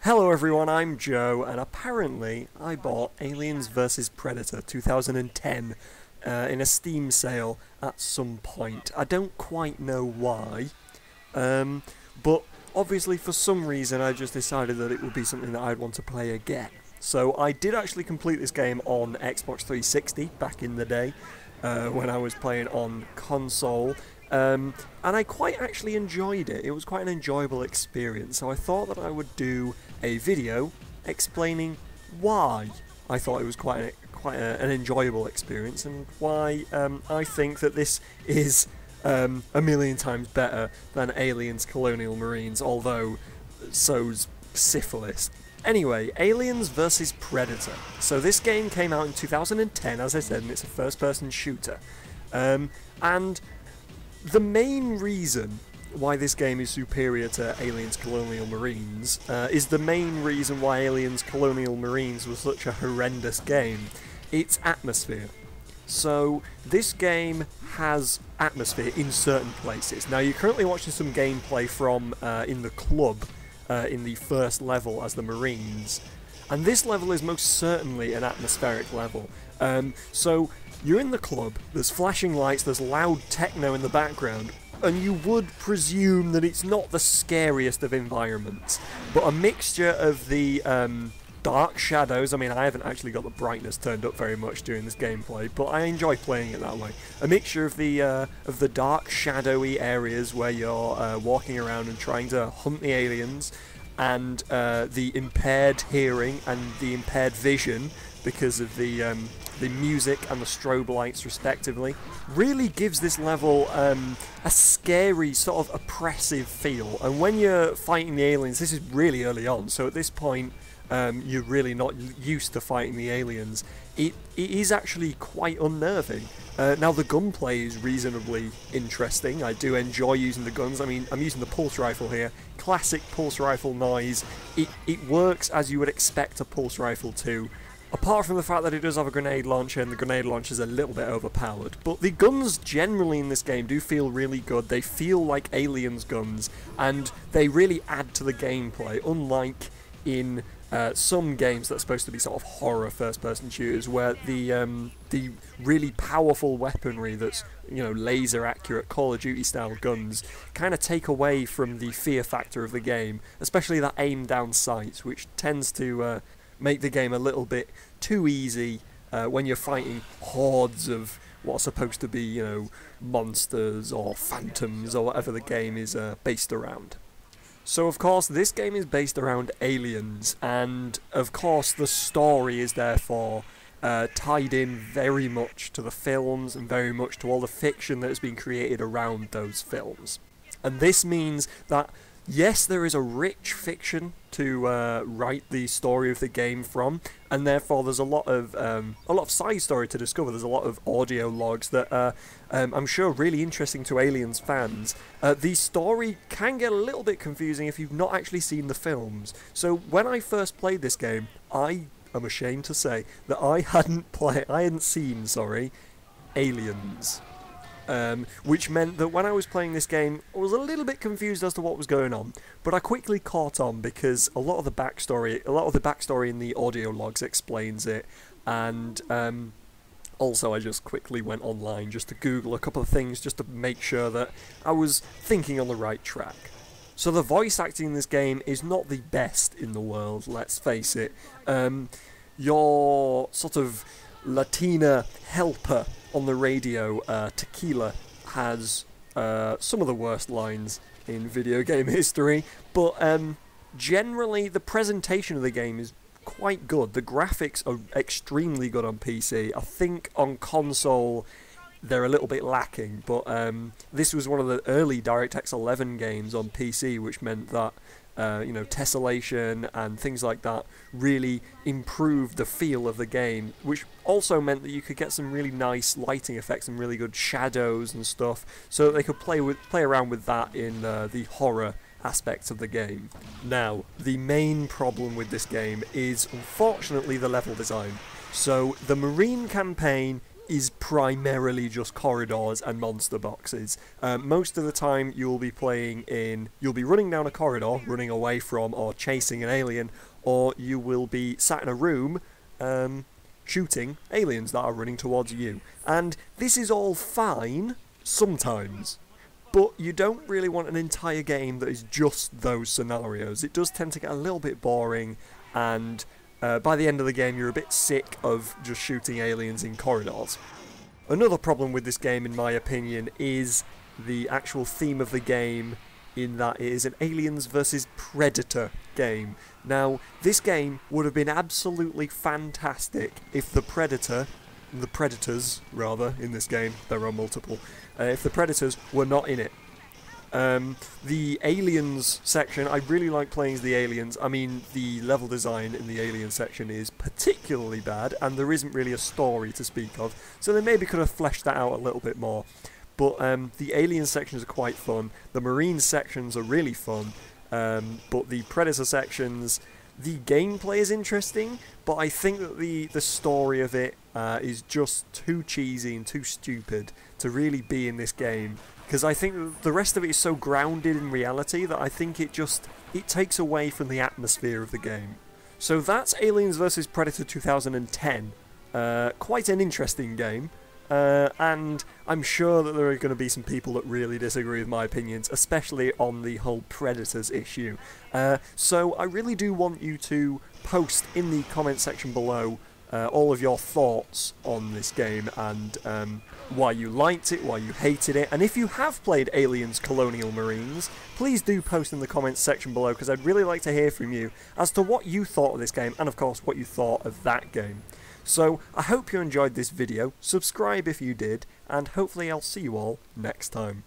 Hello everyone, I'm Joe, and apparently I bought Aliens vs Predator 2010 in a Steam sale at some point. I don't quite know why, but obviously for some reason I just decided that it would be something that I'd want to play again. So I did actually complete this game on Xbox 360 back in the day, when I was playing on console. And I quite actually enjoyed it. It was quite an enjoyable experience, so I thought that I would do a video explaining why I thought it was quite an enjoyable experience, and why I think that this is a million times better than Aliens Colonial Marines, although so's Syphilis. Anyway, Aliens vs Predator. So this game came out in 2010, as I said, and it's a first-person shooter. And the main reason why this game is superior to Aliens Colonial Marines is the main reason why Aliens Colonial Marines was such a horrendous game. It's atmosphere. So this game has atmosphere in certain places. Now you're currently watching some gameplay from in the club in the first level as the Marines, and this level is most certainly an atmospheric level. So you're in the club, there's flashing lights, there's loud techno in the background, and you would presume that it's not the scariest of environments, but a mixture of the dark shadows. I mean, I haven't actually got the brightness turned up very much during this gameplay, but I enjoy playing it that way. A mixture of the dark shadowy areas where you're walking around and trying to hunt the aliens, and the impaired hearing and the impaired vision because of the music and the strobe lights respectively, really gives this level a scary, sort of oppressive feel. And when you're fighting the aliens, this is really early on, so at this point you're really not used to fighting the aliens. It is actually quite unnerving. Now the gunplay is reasonably interesting. I do enjoy using the guns. I mean, I'm using the pulse rifle here. Classic pulse rifle noise. It works as you would expect a pulse rifle to. Apart from the fact that it does have a grenade launcher, and the grenade launcher is a little bit overpowered. But the guns generally in this game do feel really good. They feel like Aliens guns, and they really add to the gameplay, unlike in some games that are supposed to be sort of horror first-person shooters, where the really powerful weaponry that's, you know, laser-accurate Call of Duty-style guns kind of take away from the fear factor of the game, especially that aim-down sights, which tends to make the game a little bit too easy when you're fighting hordes of what's supposed to be, you know, monsters or phantoms or whatever the game is based around. So of course this game is based around aliens, and of course the story is therefore tied in very much to the films and very much to all the fiction that has been created around those films. And this means that yes, there is a rich fiction to write the story of the game from, and therefore there's a lot of side story to discover. There's a lot of audio logs that are, I'm sure, really interesting to Aliens fans. The story can get a little bit confusing if you've not actually seen the films. So when I first played this game, I am ashamed to say that I hadn't seen Aliens. Which meant that when I was playing this game, I was a little bit confused as to what was going on, but I quickly caught on because a lot of the backstory in the audio logs explains it, and also I just quickly went online just to Google a couple of things just to make sure that I was thinking on the right track. So the voice acting in this game is not the best in the world, let's face it. Your sort of Latina helper on the radio, Tequila, has some of the worst lines in video game history, but generally the presentation of the game is quite good. The graphics are extremely good on PC. I think on console they're a little bit lacking, but this was one of the early DirectX 11 games on PC, which meant that you know, tessellation and things like that really improved the feel of the game, which also meant that you could get some really nice lighting effects and really good shadows and stuff, so that they could play around with that in the horror aspects of the game. Now, the main problem with this game is unfortunately the level design. So the Marine campaign is primarily just corridors and monster boxes. Most of the time you'll be running down a corridor, running away from or chasing an alien, or you will be sat in a room shooting aliens that are running towards you. And this is all fine sometimes, but you don't really want an entire game that is just those scenarios. It does tend to get a little bit boring, and by the end of the game you're a bit sick of just shooting aliens in corridors. Another problem with this game, in my opinion, is the actual theme of the game, in that it is an Aliens vs Predator game. Now, this game would have been absolutely fantastic if the Predators, in this game, there are multiple, if the Predators were not in it. The Aliens section, I really like playing as the Aliens. I mean, the level design in the Alien section is particularly bad, and there isn't really a story to speak of, so they maybe could have fleshed that out a little bit more. But the Alien sections are quite fun, the Marine sections are really fun, but the Predator sections, the gameplay is interesting, but I think that the story of it is just too cheesy and too stupid to really be in this game. Because I think the rest of it is so grounded in reality that I think it takes away from the atmosphere of the game. So that's Aliens vs Predator 2010. Quite an interesting game. And I'm sure that there are going to be some people that really disagree with my opinions, especially on the whole Predators issue. So I really do want you to post in the comment section below all of your thoughts on this game, and why you liked it, why you hated it, and if you have played Aliens Colonial Marines, please do post in the comments section below, because I'd really like to hear from you as to what you thought of this game, and of course what you thought of that game. So I hope you enjoyed this video, subscribe if you did, and hopefully I'll see you all next time.